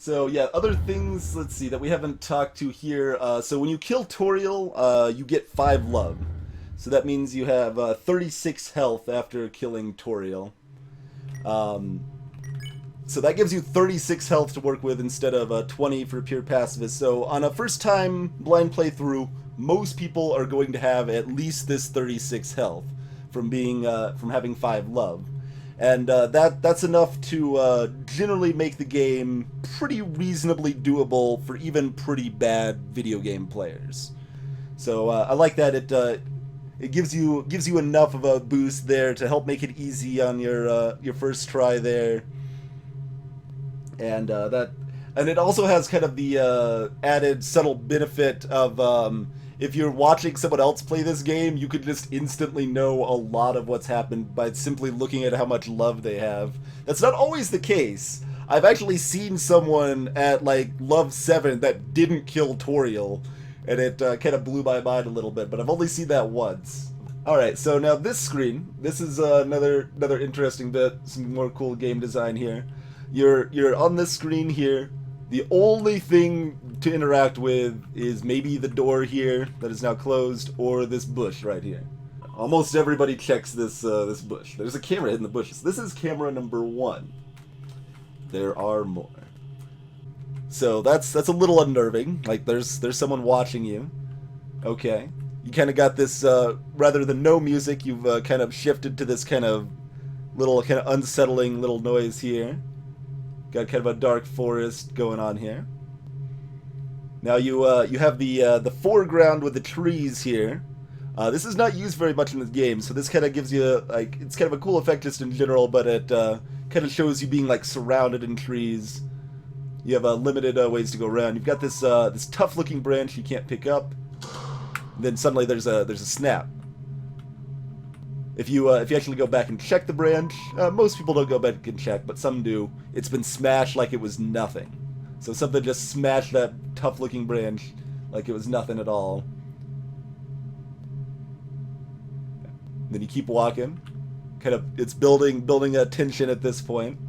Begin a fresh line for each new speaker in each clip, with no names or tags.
So yeah, other things, let's see, that we haven't talked to here. So when you kill Toriel, you get 5 love. So that means you have 36 health after killing Toriel. Um, so that gives you 36 health to work with instead of 20 for pure pacifist. So on a first time blind playthrough, most people are going to have at least this 36 health from being from having 5 love. And that's enough to generally make the game pretty reasonably doable for even pretty bad video game players. So I like that it gives you enough of a boost there to help make it easy on your first try there. And and it also has kind of the added subtle benefit of if you're watching someone else play this game, you could just instantly know a lot of what's happened by simply looking at how much love they have. That's not always the case. I've actually seen someone at like love 7 that didn't kill Toriel, and it kind of blew my mind a little bit, but I've only seen that once. Alright, so now this screen, this is another interesting bit, some more cool game design here. You're on this screen here. The only thing to interact with is maybe the door here that is now closed, or this bush right here. Almost everybody checks this this bush. There's a camera in the bushes. This is camera number 1. There are more. So that's a little unnerving. Like there's someone watching you. Okay, you kind of got this. Rather than no music, you've kind of shifted to this kind of unsettling little noise here. Got kind of a dark forest going on here. Now you have the foreground with the trees here. This is not used very much in this game, so this kind of gives you like it's kind of a cool effect just in general, but it kind of shows you being like surrounded in trees. You have limited ways to go around. You've got this this tough-looking branch you can't pick up. And then suddenly there's a snap. If you actually go back and check the branch, most people don't go back and check, but some do. It's been smashed like it was nothing. So something just smashed that tough-looking branch like it was nothing at all. Then you keep walking. Kind of, it's building a tension at this point.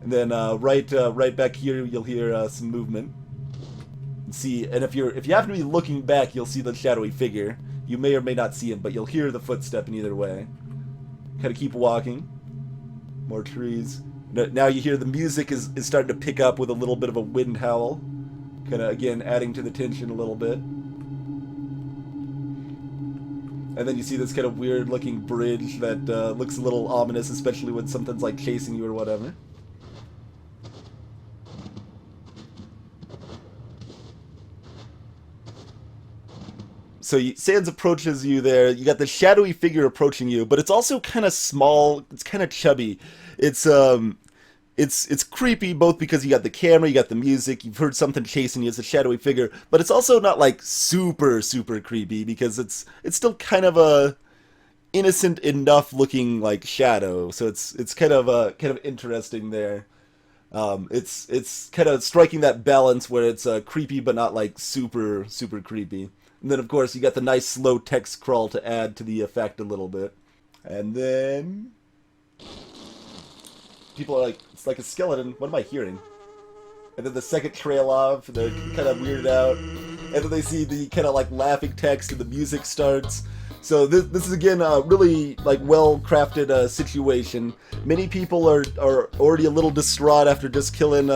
And then right back here, you'll hear some movement. See, and if you happen to be looking back, you'll see the shadowy figure. You may or may not see him, but you'll hear the footstep in either way. Kind of keep walking. More trees. Now you hear the music is starting to pick up with a little bit of a wind howl. Kind of, again, adding to the tension a little bit. And then you see this kind of weird-looking bridge that looks a little ominous, especially when something's like chasing you or whatever. So Sans approaches you there. You got the shadowy figure approaching you, but it's also kind of small. It's kind of chubby. It's creepy both because you got the camera, you got the music, you've heard something chasing you. It's a shadowy figure, but it's also not like super creepy because it's still kind of a innocent enough looking like shadow. So it's kind of interesting there. It's kind of striking that balance where it's creepy but not like super creepy. And then, of course, you got the nice slow text crawl to add to the effect a little bit. And then people are like, it's like a skeleton. What am I hearing? And then the second trail off, they're kind of weirded out. And then they see the kind of like laughing text and the music starts. So this is, again, a really like well-crafted situation. Many people are already a little distraught after just killing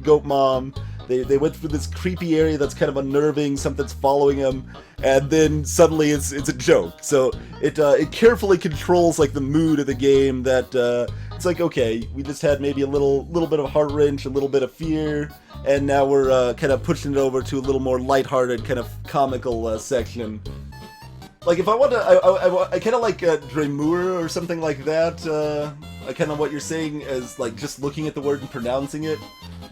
Goat Mom. They went through this creepy area that's kind of unnerving, something's following them, and then suddenly it's a joke. So it carefully controls like the mood of the game. That it's like, okay, we just had maybe a little bit of heart wrench, a little bit of fear, and now we're kind of pushing it over to a little more lighthearted, kind of comical section. Like if I want to, I kind of like Dremur or something like that. Kind of what you're saying is like just looking at the word and pronouncing it.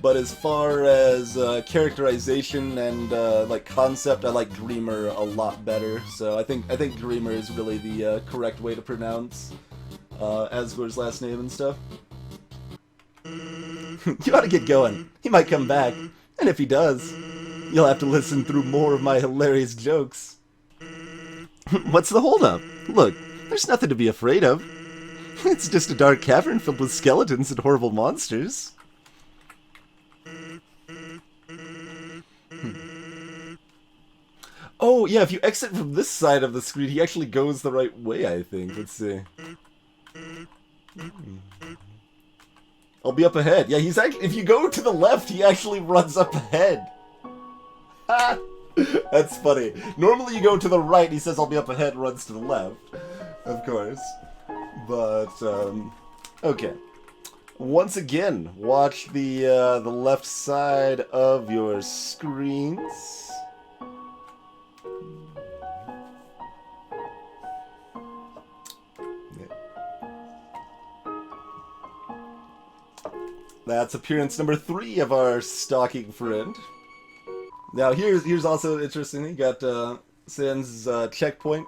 But as far as characterization and like concept, I like Dreamer a lot better. So I think Dreamer is really the correct way to pronounce Asgore's last name and stuff. You ought to get going. He might come back, and if he does, you'll have to listen through more of my hilarious jokes. What's the holdup? Look, there's nothing to be afraid of. It's just a dark cavern filled with skeletons and horrible monsters. Oh, yeah, if you exit from this side of the screen, he actually goes the right way, I think. Let's see. I'll be up ahead. Yeah, he's actually... If you go to the left, he actually runs up ahead. Ha! That's funny. Normally you go to the right, he says, I'll be up ahead, runs to the left. Of course. But, okay. Once again, watch the left side of your screens. That's appearance number 3 of our stalking friend. Now here's also interesting. You got Sans checkpoint.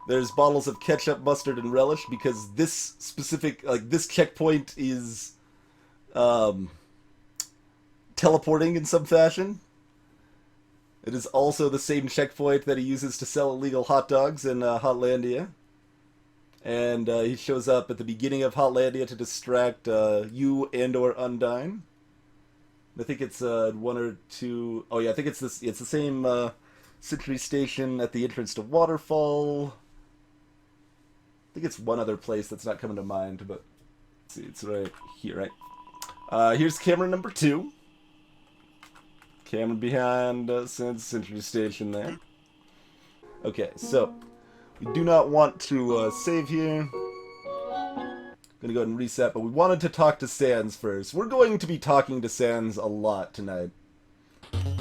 There's bottles of ketchup, mustard, and relish because this specific this checkpoint is teleporting in some fashion. It is also the same checkpoint that he uses to sell illegal hot dogs in Hotlandia. And he shows up at the beginning of Hotlandia to distract you and or Undyne. I think it's 1 or 2... Oh yeah, I think it's this. It's the same sentry station at the entrance to Waterfall. I think it's one other place that's not coming to mind, but let's see, it's right here, right? Here's camera number 2. Camera behind sentry station there. Okay, so we do not want to save here. Gonna go ahead and reset, but we wanted to talk to Sans first. We're going to be talking to Sans a lot tonight.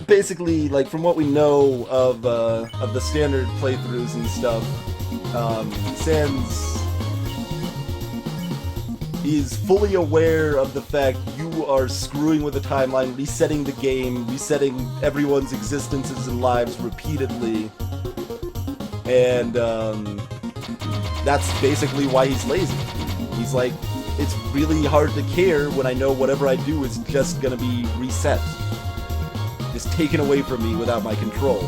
Basically, like from what we know of the standard playthroughs and stuff, Sans is fully aware of the fact you are screwing with the timeline, resetting the game, resetting everyone's existences and lives repeatedly, and that's basically why he's lazy. He's like, it's really hard to care when I know whatever I do is just gonna be reset. Just taken away from me without my control.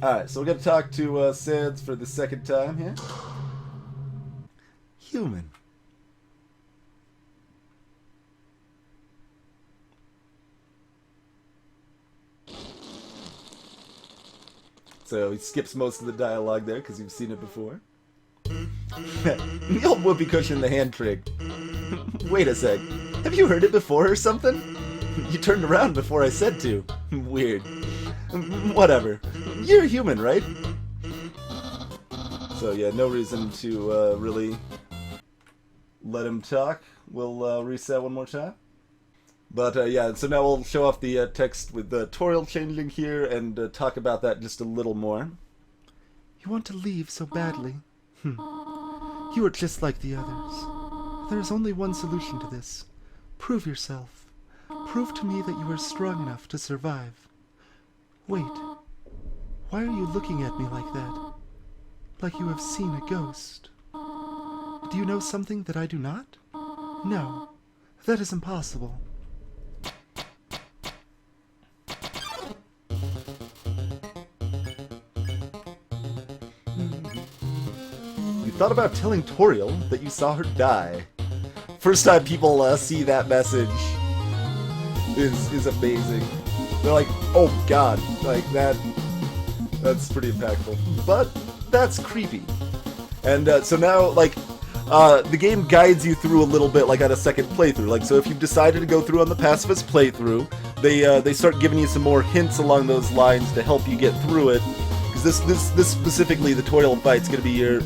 Alright, so we're gonna talk to Sans for the second time here. Human. So he skips most of the dialogue there because you've seen it before. The old whoopee cushion, the hand trick. Wait a sec. Have you heard it before or something? You turned around before I said to. Weird. Whatever. You're a human, right? So yeah, no reason to really let him talk. We'll reset one more time. But yeah, so now we'll show off the text with the Toriel changing here and talk about that just a little more. You want to leave so badly? You are just like the others. There is only one solution to this. Prove yourself. Prove to me that you are strong enough to survive. Wait. Why are you looking at me like that? Like you have seen a ghost. Do you know something that I do not? No. That is impossible. Thought about telling Toriel that you saw her die. First time people see that message is amazing. They're like, oh god, like that's pretty impactful. But that's creepy. And so now, like, the game guides you through a little bit, like on a second playthrough. Like, so if you've decided to go through on the pacifist playthrough, they start giving you some more hints along those lines to help you get through it. Because this specifically, the Toriel fight's gonna be your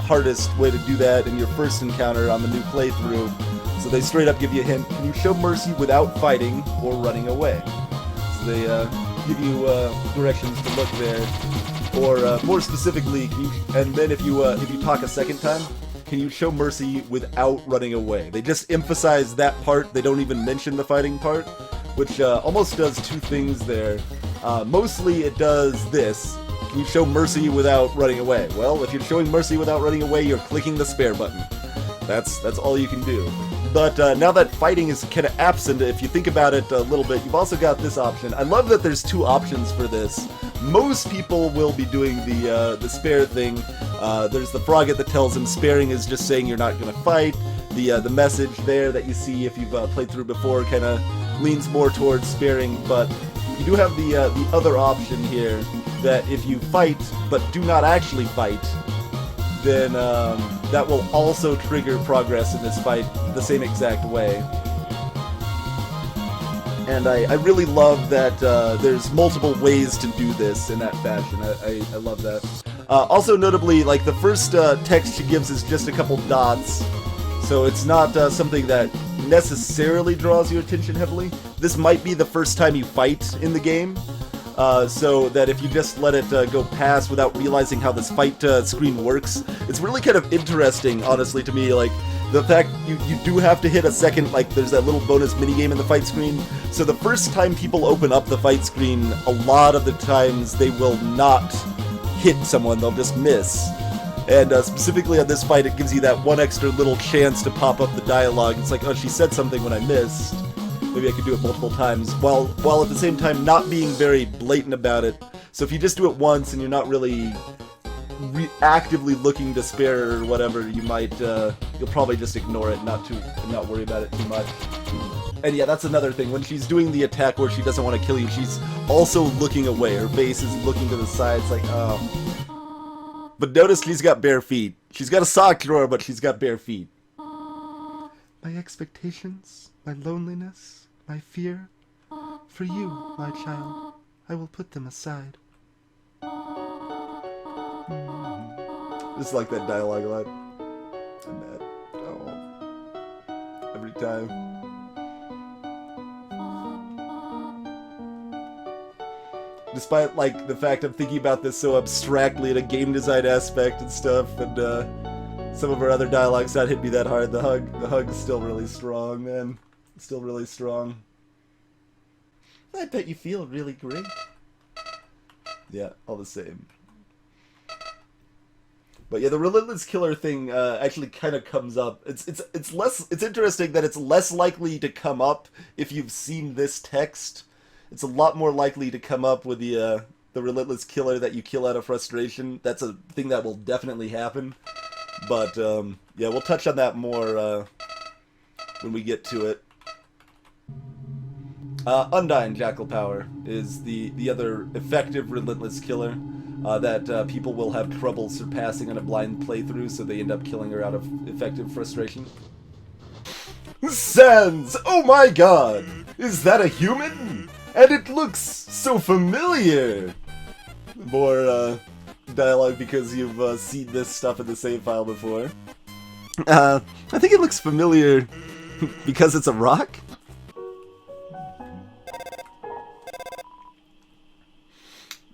hardest way to do that in your first encounter on the new playthrough. So they straight up give you a hint. Can you show mercy without fighting or running away? So they give you directions to look there. Or more specifically, can you, and then if you talk a second time, can you show mercy without running away? They just emphasize that part. They don't even mention the fighting part, which almost does two things there. Mostly it does this. Can you show mercy without running away? Well, if you're showing mercy without running away, you're clicking the spare button. That's all you can do. But now that fighting is kind of absent, if you think about it a little bit, you've also got this option. I love that there's two options for this. Most people will be doing the spare thing. There's the frogget that tells him sparing is just saying you're not going to fight. The message there that you see if you've played through before kind of leans more towards sparing, but you do have the other option here that if you fight but do not actually fight, then that will also trigger progress in this fight the same exact way. And I really love that there's multiple ways to do this in that fashion. I love that. Also notably, like, the first text she gives is just a couple dots, so it's not something that necessarily draws your attention heavily. This might be the first time you fight in the game, so that if you just let it go past without realizing how this fight screen works, it's really kind of interesting, honestly, to me. Like, the fact you do have to hit a second, like, there's that little bonus minigame in the fight screen, so the first time people open up the fight screen, a lot of the times they will not hit someone, they'll just miss. And specifically on this fight, it gives you that one extra little chance to pop up the dialogue. It's like, oh, she said something when I missed. Maybe I could do it multiple times, while at the same time not being very blatant about it. So if you just do it once and you're not really actively looking to spare or whatever, you might you'll probably just ignore it, not worry about it too much. And yeah, that's another thing. When she's doing the attack where she doesn't want to kill you, she's also looking away. Her face is looking to the side. It's like, oh. But notice she's got bare feet. She's got a sock drawer, but she's got bare feet. My expectations, my loneliness, my fear. For you, my child, I will put them aside. Just like that dialogue a lot. I'm mad. Oh. Every time. Despite, like, the fact I'm thinking about this so abstractly in a game design aspect and stuff, and some of our other dialogue's not hit me that hard, the hug's still really strong, man. Still really strong. I bet you feel really great. Yeah, all the same. But yeah, the relentless killer thing actually kind of comes up. It's interesting that it's less likely to come up if you've seen this text. It's a lot more likely to come up with the relentless killer that you kill out of frustration. That's a thing that will definitely happen. But yeah, we'll touch on that more when we get to it. Undying Jackal Power is the other effective relentless killer that people will have trouble surpassing on a blind playthrough, so they end up killing her out of effective frustration. Sans! Oh my god! Is that a human? And it looks so familiar! More dialogue because you've seen this stuff in the save file before. I think it looks familiar because it's a rock?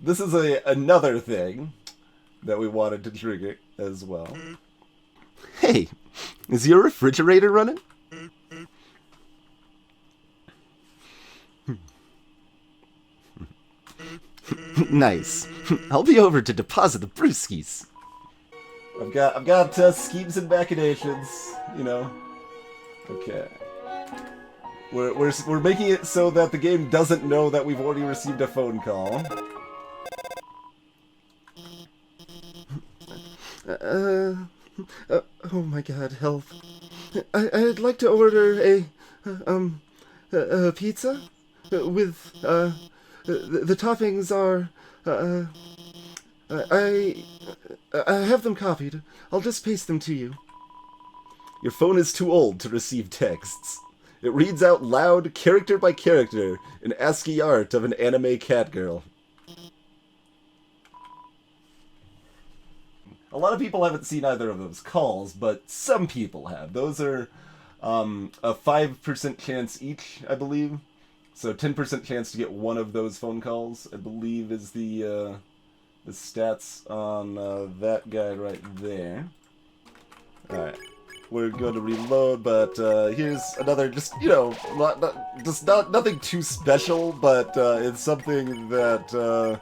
This is another thing that we wanted to trigger as well. Hey, is your refrigerator running? Nice. I'll be over to deposit the brewskis. I've got schemes and machinations, you know. Okay. We're making it so that the game doesn't know that we've already received a phone call. Oh my god, help. I'd like to order a pizza with, the toppings are, I have them copied. I'll just paste them to you. Your phone is too old to receive texts. It reads out loud, character by character, an ASCII art of an anime catgirl. A lot of people haven't seen either of those calls, but some people have. Those are a 5% chance each, I believe. So 10% chance to get one of those phone calls, I believe, is the stats on that guy right there. Alright, we're going to reload, but here's another, just, you know, nothing too special, but it's something that,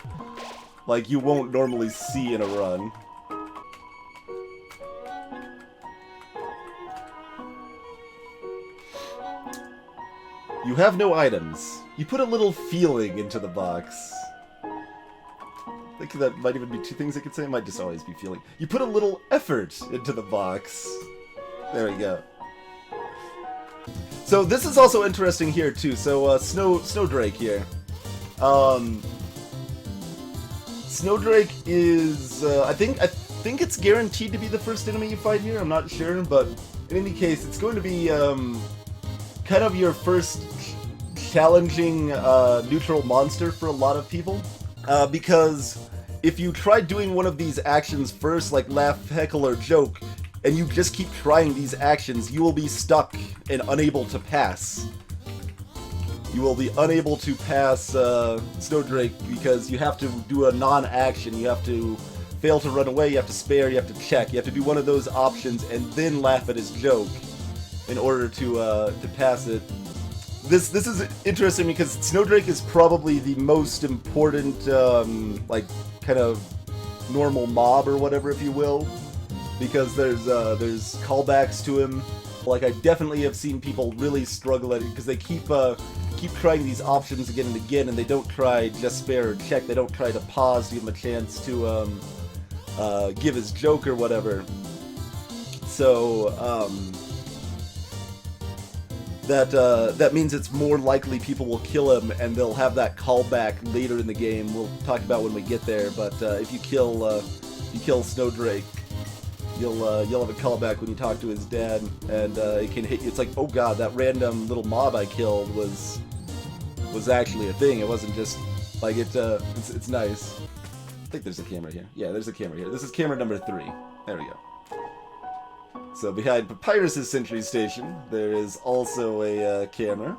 like, you won't normally see in a run. You have no items. You put a little feeling into the box. I think that might even be two things I could say. It might just always be feeling. You put a little effort into the box. There we go. So this is also interesting here too. So Snowdrake here. Snowdrake is, I think it's guaranteed to be the first enemy you fight here. I'm not sure, but in any case, it's going to be kind of your first challenging neutral monster for a lot of people, because if you try doing one of these actions first, like laugh, heckle, or joke, and you just keep trying these actions, you will be stuck and unable to pass. You will be unable to pass Snowdrake because you have to do a non-action. You have to fail to run away, you have to spare, you have to check. You have to do one of those options and then laugh at his joke in order to pass it. This is interesting because Snowdrake is probably the most important, like, kind of normal mob or whatever, if you will, because there's callbacks to him. Like, I definitely have seen people really struggle at it because they keep trying these options again and again, and they don't try just spare or check. They don't try to pause to give him a chance to give his joke or whatever. So that means it's more likely people will kill him, and they'll have that callback later in the game. We'll talk about when we get there. But if you kill Snowdrake, you'll have a callback when you talk to his dad, and it can hit you. It's like, oh god, that random little mob I killed was actually a thing. It wasn't just like it's nice. I think there's a camera here. Yeah, there's a camera here. This is camera number 3. There we go. So behind Papyrus' sentry station, there is also a camera.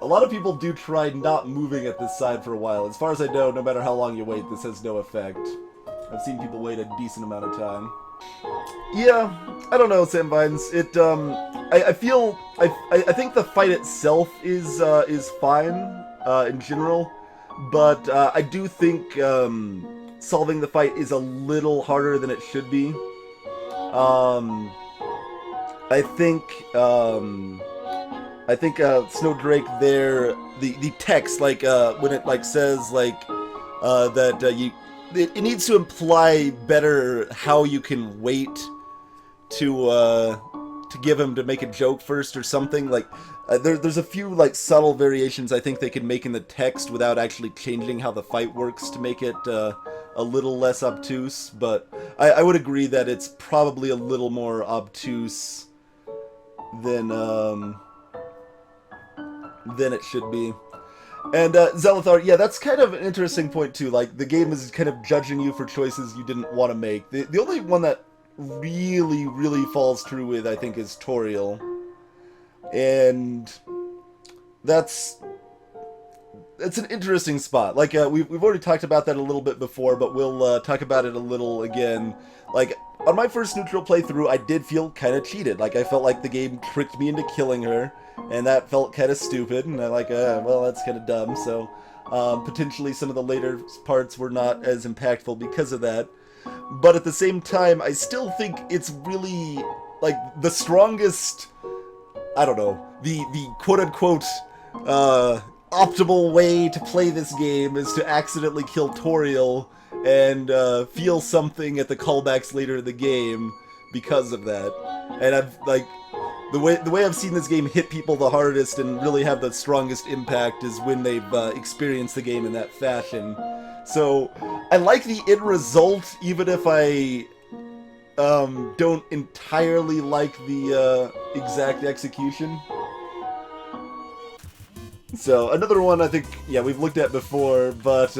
A lot of people do try not moving at this side for a while. As far as I know, no matter how long you wait, this has no effect. I've seen people wait a decent amount of time. Yeah, I don't know, Sam Vines. I think the fight itself is fine in general, but I do think solving the fight is a little harder than it should be. I think Snowdrake there, the text, like when it like says like that it needs to imply better how you can wait to give him to make a joke first or something. Like there's a few like subtle variations I think they can make in the text without actually changing how the fight works to make it a little less obtuse. But I would agree that it's probably a little more obtuse than it should be. And Zelithar, yeah, that's kind of an interesting point too. Like, the game is kind of judging you for choices you didn't want to make. The only one that really, really falls true with, I think, is Toriel. And it's an interesting spot. Like, we've already talked about that a little bit before, but we'll talk about it a little again. Like, on my first neutral playthrough, I did feel kind of cheated. Like, I felt like the game tricked me into killing her, and that felt kind of stupid, and I'm like, well, that's kind of dumb. So, potentially some of the later parts were not as impactful because of that. But at the same time, I still think it's really, like, the strongest, I don't know, the quote-unquote, optimal way to play this game is to accidentally kill Toriel and feel something at the callbacks later in the game because of that. And I've, like, the way I've seen this game hit people the hardest and really have the strongest impact is when they've experienced the game in that fashion. So I like the end result, even if I don't entirely like the exact execution. So another one I think, yeah, we've looked at before, but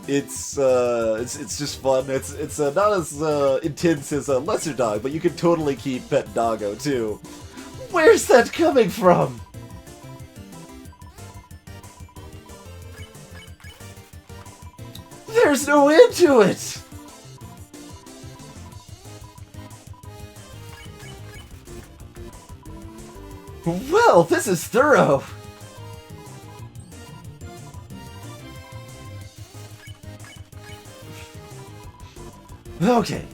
it's just fun. It's not as intense as a lesser dog, but you can totally keep pet Doggo too. Where's that coming from? There's no end to it. Well, this is thorough. Okay,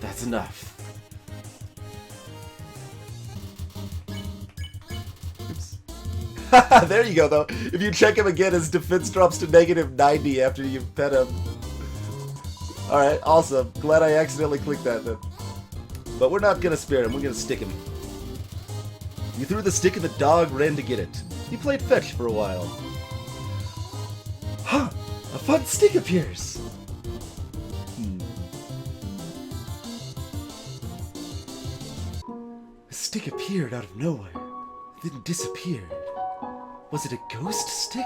that's enough. Oops. There you go, though. If you check him again, his defense drops to -90 after you pet him. Alright, awesome. Glad I accidentally clicked that then. But we're not gonna spare him, we're gonna stick him. You threw the stick and the dog ran to get it. You played fetch for a while. Huh! A fun stick appears! A stick appeared out of nowhere, then disappeared. Was it a ghost stick?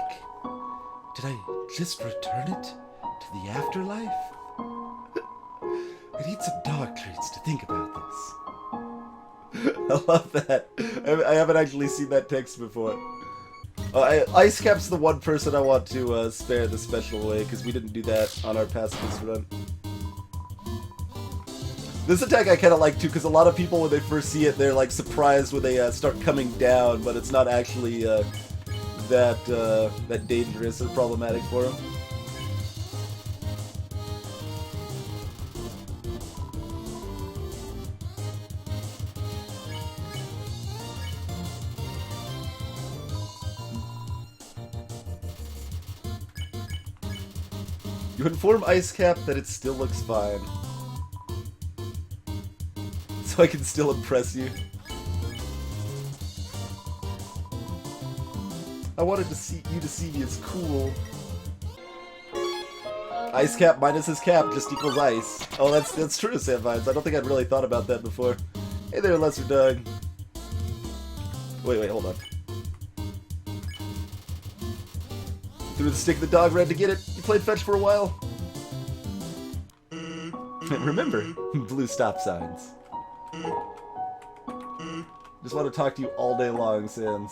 Did I just return it to the afterlife? I need some dog treats to think about this. I love that. I haven't actually seen that text before. Icecap's the one person I want to spare the special way, because we didn't do that on our pacifist run. This attack I kind of like too, because a lot of people when they first see it, they're like surprised when they start coming down, but it's not actually that dangerous or problematic for them. You inform Icecap that it still looks fine. So I can still impress you. I wanted to see you to see me as cool. Icecap minus his cap just equals ice. Oh, that's true, Sandvines. I don't think I'd really thought about that before. Hey there, Lesser Dog. Wait, hold on. Threw the stick at the dog, ran to get it. You played fetch for a while. Remember, blue stop signs. Just want to talk to you all day long, Sans.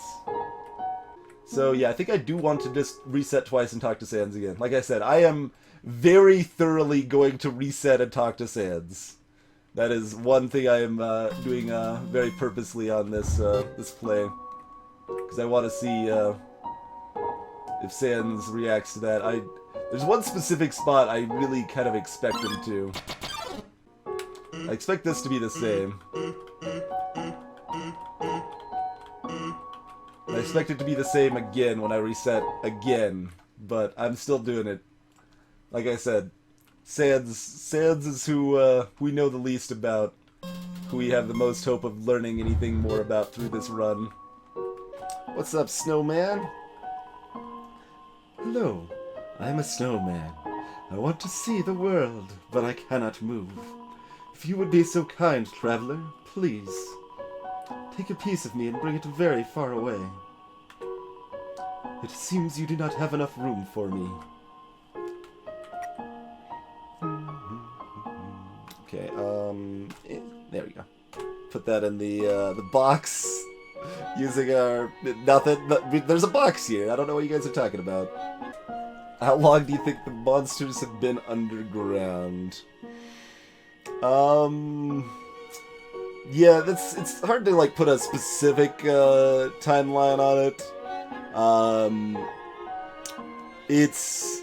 So yeah, I think I do want to just reset twice and talk to Sans again. Like I said, I am very thoroughly going to reset and talk to Sans. That is one thing I am doing very purposely on this this play, because I want to see if Sans reacts to that. There's one specific spot I really kind of expect him to. I expect this to be the same. I expect it to be the same again when I reset again, but I'm still doing it. Like I said, Sans is who we know the least about, who we have the most hope of learning anything more about through this run. What's up, Snowman? Hello, I'm a snowman. I want to see the world, but I cannot move. If you would be so kind, traveler, please. Take a piece of me and bring it very far away. It seems you do not have enough room for me. Okay, there we go. Put that in the box. Using our... nothing. There's a box here. I don't know what you guys are talking about. How long do you think the monsters have been underground? Yeah, it's hard to like put a specific timeline on it. It's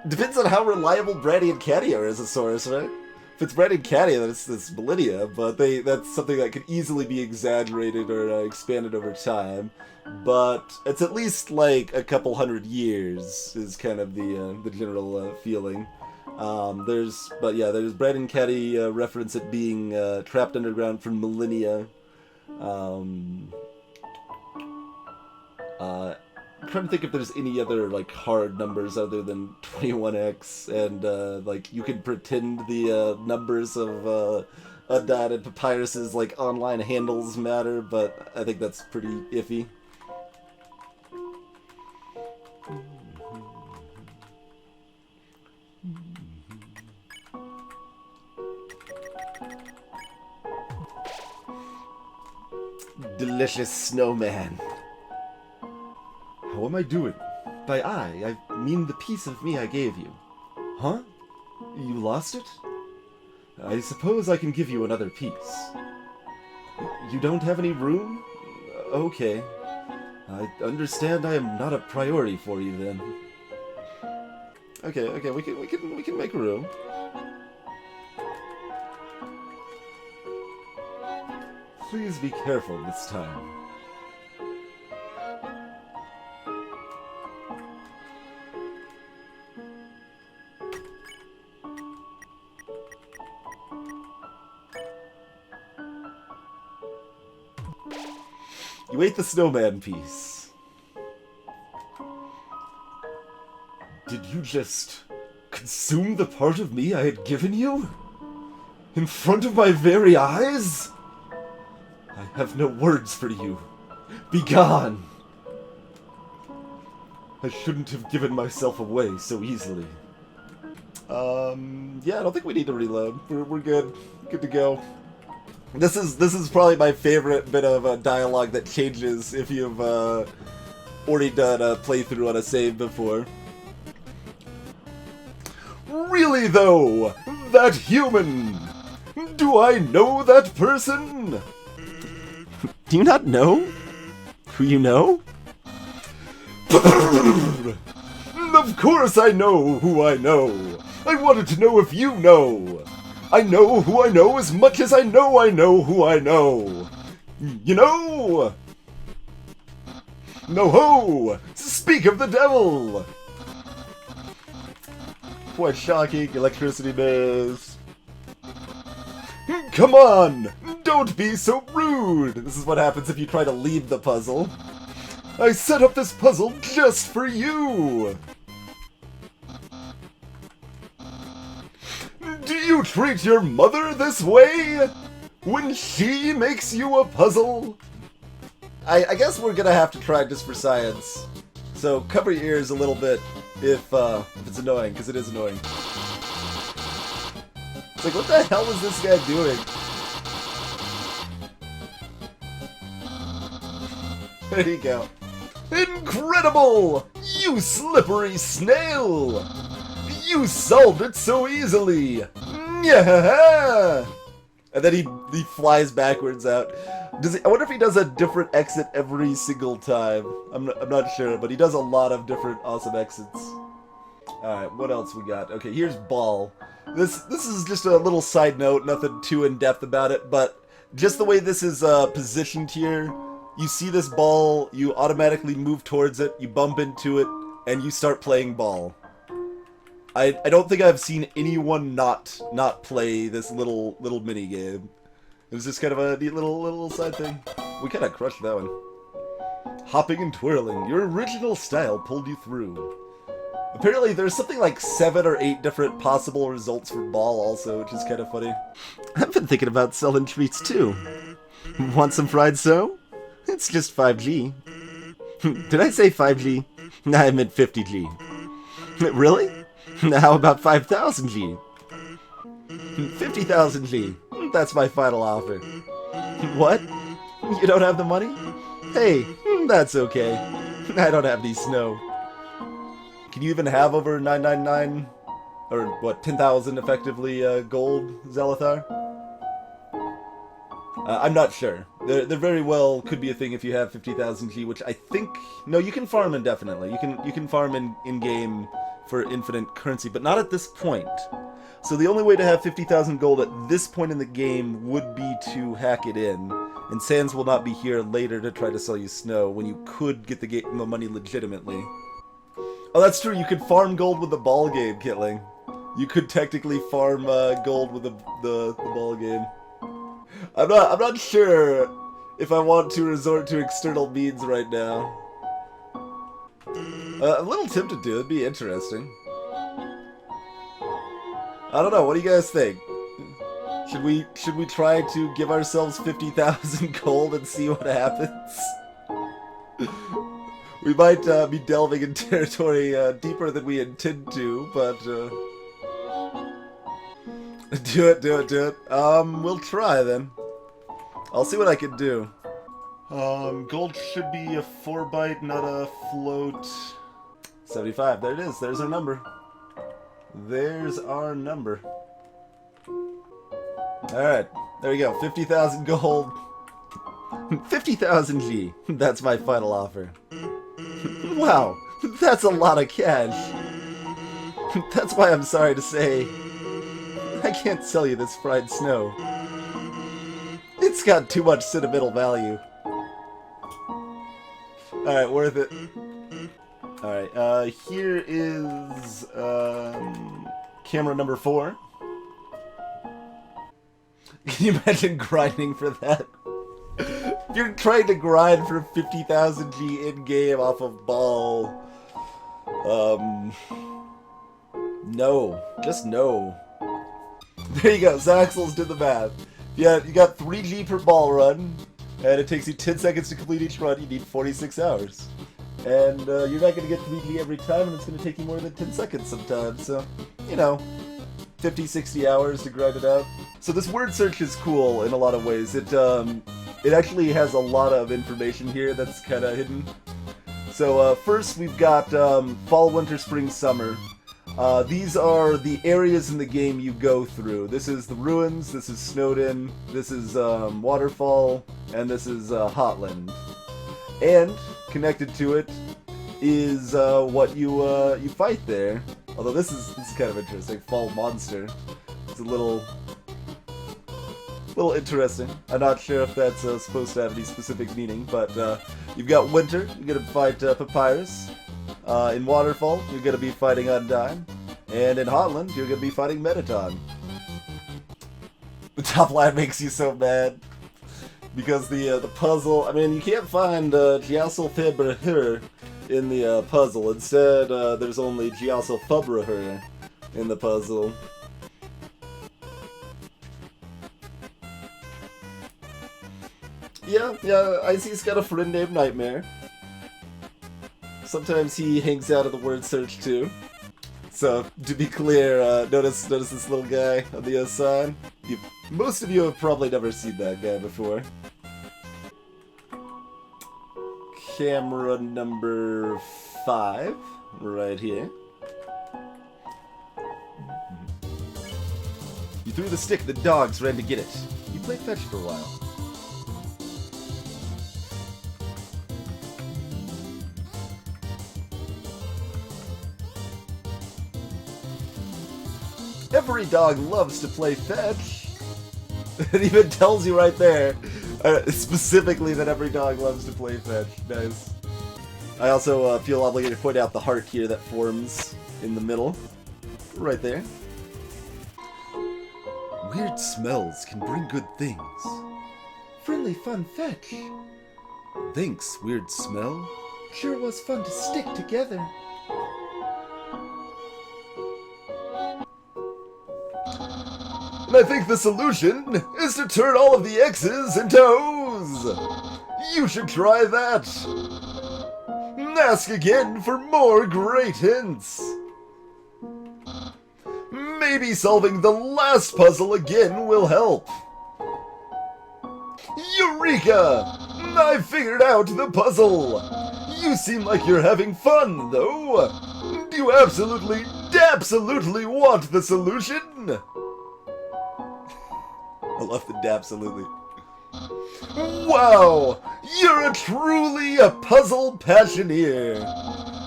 depends on how reliable Brandy and Caddy are as a source, right? If it's Brandy and Caddy, then it's millennia, but that's something that could easily be exaggerated or expanded over time. But it's at least like a couple hundred years is kind of the general feeling. There's Brad and Caddy reference it being trapped underground for millennia. I'm trying to think if there's any other like hard numbers other than 21x, and like you can pretend the numbers of Adad and Papyrus's like online handles matter, but I think that's pretty iffy. Delicious snowman. How am I doing? By I mean the piece of me I gave you. Huh? You lost it? I suppose I can give you another piece. You don't have any room? Okay. I understand I am not a priority for you then. Okay, we can make room. Please be careful this time. You ate the snowman piece. Did you just consume the part of me I had given you? In front of my very eyes? I have no words for you. Be gone! I shouldn't have given myself away so easily. Yeah, I don't think we need to reload. We're good. Good to go. This is probably my favorite bit of dialogue that changes if you've already done a playthrough on a save before. Really though, that human! Do I know that person? Do you not know who you know? Of course I know who I know. I wanted to know if you know. I know who I know as much as I know who I know. You know? No ho! Speak of the devil! Quite shocking, electricity biz. Come on! Don't be so rude! This is what happens if you try to leave the puzzle. I set up this puzzle just for you! Do you treat your mother this way? When she makes you a puzzle? I guess we're gonna have to try just for science. So cover your ears a little bit if it's annoying, because it is annoying. It's like, what the hell is this guy doing? There you go. Incredible! You slippery snail! You solved it so easily! Yeah! And then he flies backwards out. I wonder if he does a different exit every single time. I'm not sure, but he does a lot of different awesome exits. Alright, what else we got? Okay, here's Ball. This is just a little side note, nothing too in-depth about it, but just the way this is positioned here, you see this ball, you automatically move towards it, you bump into it, and you start playing Ball. I don't think I've seen anyone not play this little mini game. It was just kind of a neat little side thing. We kind of crushed that one. Hopping and twirling, your original style pulled you through. Apparently there's something like 7 or 8 different possible results for Ball also, which is kind of funny. I've been thinking about selling treats too. Want some fried snow? It's just 5G. Did I say 5G? I meant 50G. Really? How about 5,000G? 50,000G. That's my final offer. What? You don't have the money? Hey, that's okay. I don't have any snow. Can you even have over 999? Or what, 10,000 effectively gold, Zelathar? I'm not sure. There very well could be a thing if you have 50,000G, which I think... No, you can farm indefinitely. You can farm in-game for infinite currency, but not at this point. So the only way to have 50,000 gold at this point in the game would be to hack it in. And Sans will not be here later to try to sell you snow when you could get the money legitimately. Oh, that's true. You could farm gold with the ball game, Kitling. You could technically farm gold with the ball game. I'm not sure if I want to resort to external means right now. I'm a little tempted to. It'd be interesting. I don't know. What do you guys think? Should we try to give ourselves 50,000 gold and see what happens? We might be delving in territory deeper than we intend to, but do it. We'll try then. I'll see what I can do. Gold should be a 4-byte, not a float. 75. There it is. There's our number. There's our number. Alright. There we go. 50,000 gold. 50,000 G. That's my final offer. Wow. That's a lot of cash. That's why I'm sorry to say I can't sell you this fried snow. It's got too much sentimental value. Alright, worth it. Alright, here is camera number 4. Can you imagine grinding for that? If you're trying to grind for 50,000 G in-game off of Ball, No. Just no. There you go. Zaxels did the math. Yeah, you got 3G per ball run, and it takes you 10 seconds to complete each run. You need 46 hours. And you're not going to get 3G every time, and it's going to take you more than 10 seconds sometimes. So, you know, 50, 60 hours to grind it out. So this word search is cool in a lot of ways. It actually has a lot of information here that's kind of hidden. So first we've got fall, winter, spring, summer. These are the areas in the game you go through. This is the ruins, this is Snowden, this is Waterfall, and this is Hotland. And connected to it is what you fight there. Although this is kind of interesting. Fall monster. It's a little interesting. I'm not sure if that's supposed to have any specific meaning, but you've got winter. You're gonna fight Papyrus. In Waterfall, you're gonna be fighting Undyne, and in Hotland, you're gonna be fighting Metaton. The top line makes you so mad. Because the puzzle, I mean, you can't find Giassel Febraher in the puzzle. Instead, there's only Giassel Febraher in the puzzle. Yeah, Icy's got a friend named Nightmare. Sometimes he hangs out at the word search too. So, to be clear, notice this little guy on the side. Most of you have probably never seen that guy before. Camera number 5, right here. You threw the stick, the dogs ran to get it. You played fetch for a while. Every dog loves to play fetch. It even tells you right there, specifically that every dog loves to play fetch. Nice. I also feel obligated to point out the heart here that forms in the middle. Right there. Weird smells can bring good things. Friendly fun fetch. Thanks, weird smell. Sure was fun to stick together. And I think the solution is to turn all of the X's into O's. You should try that. Ask again for more great hints. Maybe solving the last puzzle again will help. Eureka! I figured out the puzzle. You seem like you're having fun, though. Do you absolutely want the solution? I love the absolutely. Wow! You're truly a puzzle passioneer.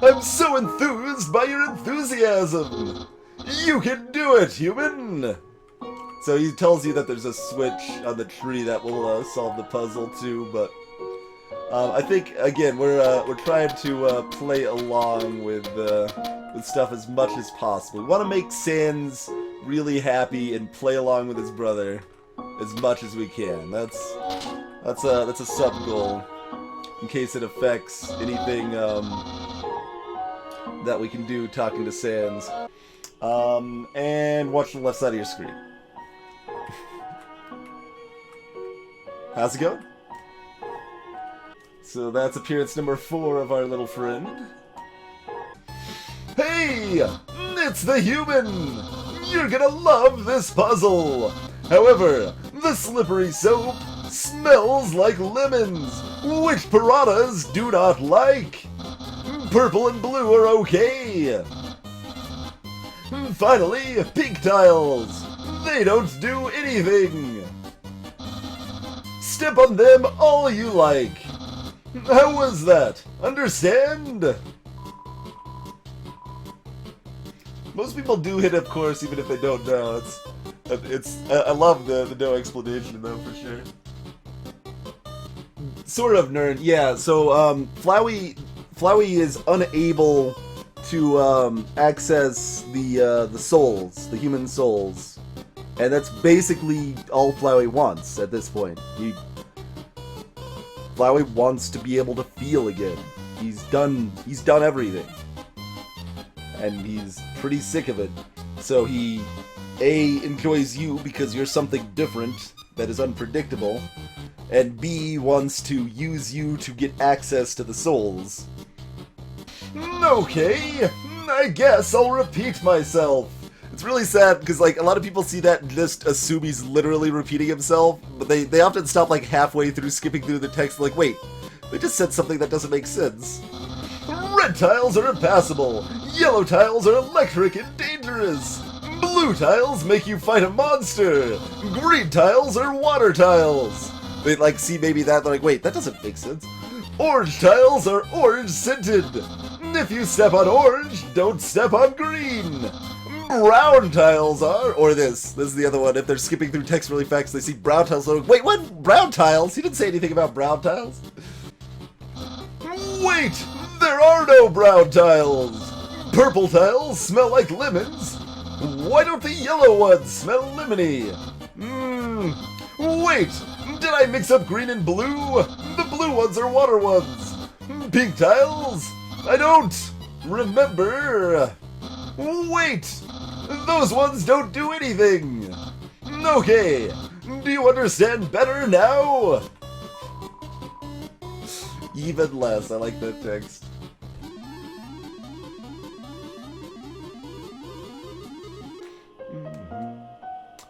I'm so enthused by your enthusiasm. You can do it, human! So he tells you that there's a switch on the tree that will solve the puzzle too, but I think, again, we're trying to play along with stuff as much as possible. We want to make Sans really happy and play along with his brother as much as we can. That's a sub goal in case it affects anything that we can do talking to Sans. And watch the left side of your screen. How's it going? So that's appearance number 4 of our little friend. Hey! It's the human! You're gonna love this puzzle! However, the slippery soap smells like lemons, which piranhas do not like. Purple and blue are okay. Finally, pink tiles. They don't do anything. Step on them all you like. How was that? Understand? Most people do hit, of course, even if they don't know. I love the no explanation though, for sure. Sort of nerd, yeah. So Flowey is unable to access the souls, the human souls, and that's basically all Flowey wants at this point. Flowey wants to be able to feel again. He's done everything. and he's pretty sick of it. So he, A, enjoys you because you're something different that is unpredictable, and B, wants to use you to get access to the souls. Okay, I guess I'll repeat myself. It's really sad because, like, a lot of people see that and just assume he's literally repeating himself, but they often stop, like, halfway through skipping through the text, like, wait, they just said something that doesn't make sense. Red tiles are impassable. Yellow tiles are electric and dangerous. Blue tiles make you fight a monster. Green tiles are water tiles. They, like, see maybe that, they're like, wait, that doesn't make sense. Orange tiles are orange scented. If you step on orange, don't step on green. Brown tiles are, or this is the other one, if they're skipping through text really fast, they see brown tiles, they're like, wait, what? Brown tiles? He didn't say anything about brown tiles. Wait, there are no brown tiles. Purple tiles smell like lemons. Why don't the yellow ones smell lemony? Wait, did I mix up green and blue? The blue ones are water ones. Pink tiles? I don't remember. Wait, those ones don't do anything. Okay, do you understand better now? Even less, I like that text.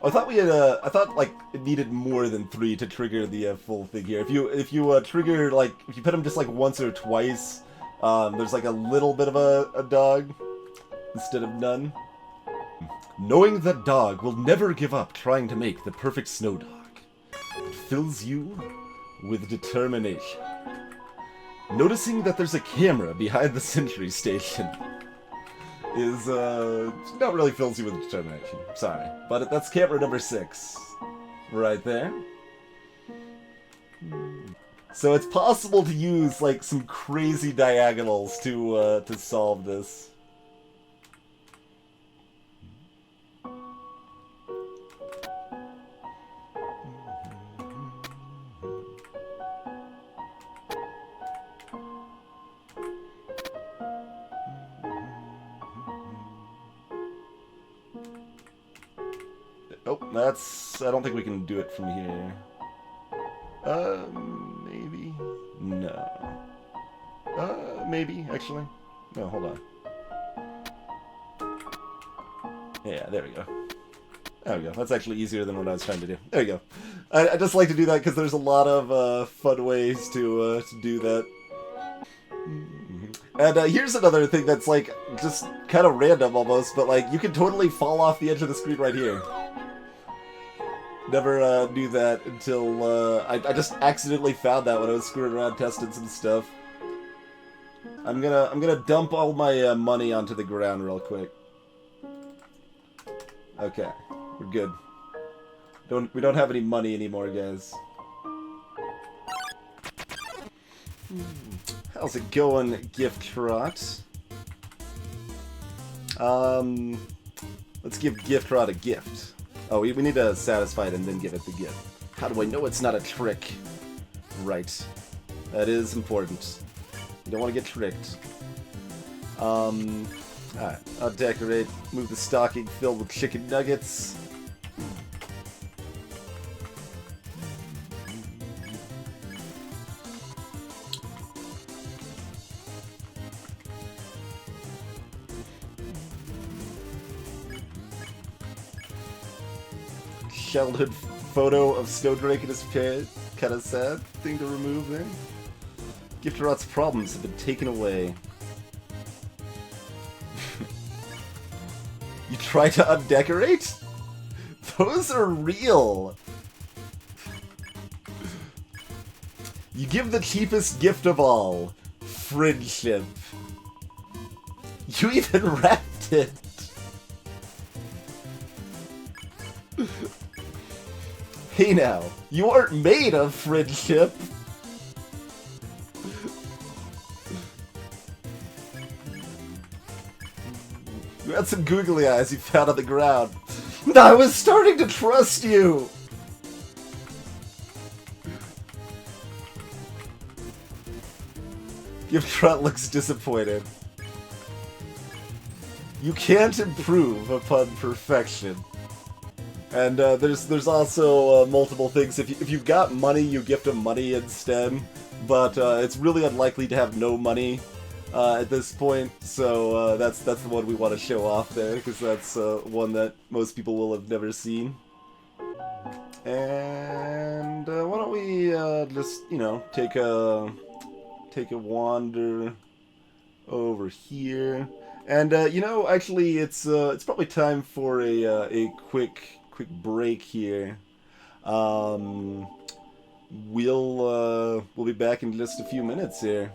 I thought we had I thought like it needed more than 3 to trigger the full thing here. If you trigger, like, if you pet him just like once or twice, there's like a little bit of a dog instead of none. Knowing that dog will never give up trying to make the perfect snow dog, it fills you with determination. Noticing that there's a camera behind the sentry station is, not really fills you with determination. Sorry. But that's camera number 6. Right there. So it's possible to use, like, some crazy diagonals to solve this. Oh, that's... I don't think we can do it from here. Maybe? No. Maybe, actually. No, hold on. Yeah, there we go. There we go. That's actually easier than what I was trying to do. There we go. I just like to do that because there's a lot of fun ways to do that. And here's another thing that's, like, just kind of random almost, but, like, you can totally fall off the edge of the screen right here. Never knew that until I just accidentally found that when I was screwing around testing some stuff. I'm gonna dump all my money onto the ground real quick. Okay, we're good. We don't have any money anymore, guys. How's it going, Gift Trot? Let's give Gift Trot a gift. Oh, we need to satisfy it and then give it the gift. How do I know it's not a trick? Right. That is important. You don't want to get tricked. Alright. I'll decorate. Move the stocking filled with chicken nuggets. Childhood photo of Snowdrake and his parent. Kind of sad thing to remove there. Gift Rot's problems have been taken away. You try to undecorate? Those are real. You give the cheapest gift of all. Friendship. You even wrapped it. Hey now, you aren't made of friendship. You had some googly eyes you found on the ground. I was starting to trust you. Gift Trot looks disappointed. You can't improve upon perfection. And there's also multiple things. If you've got money, you gift them money instead. But it's really unlikely to have no money at this point. So that's the one we want to show off there, because that's one that most people will have never seen. And why don't we just take a wander over here. And actually, it's probably time for a quick break here. We'll be back in just a few minutes here.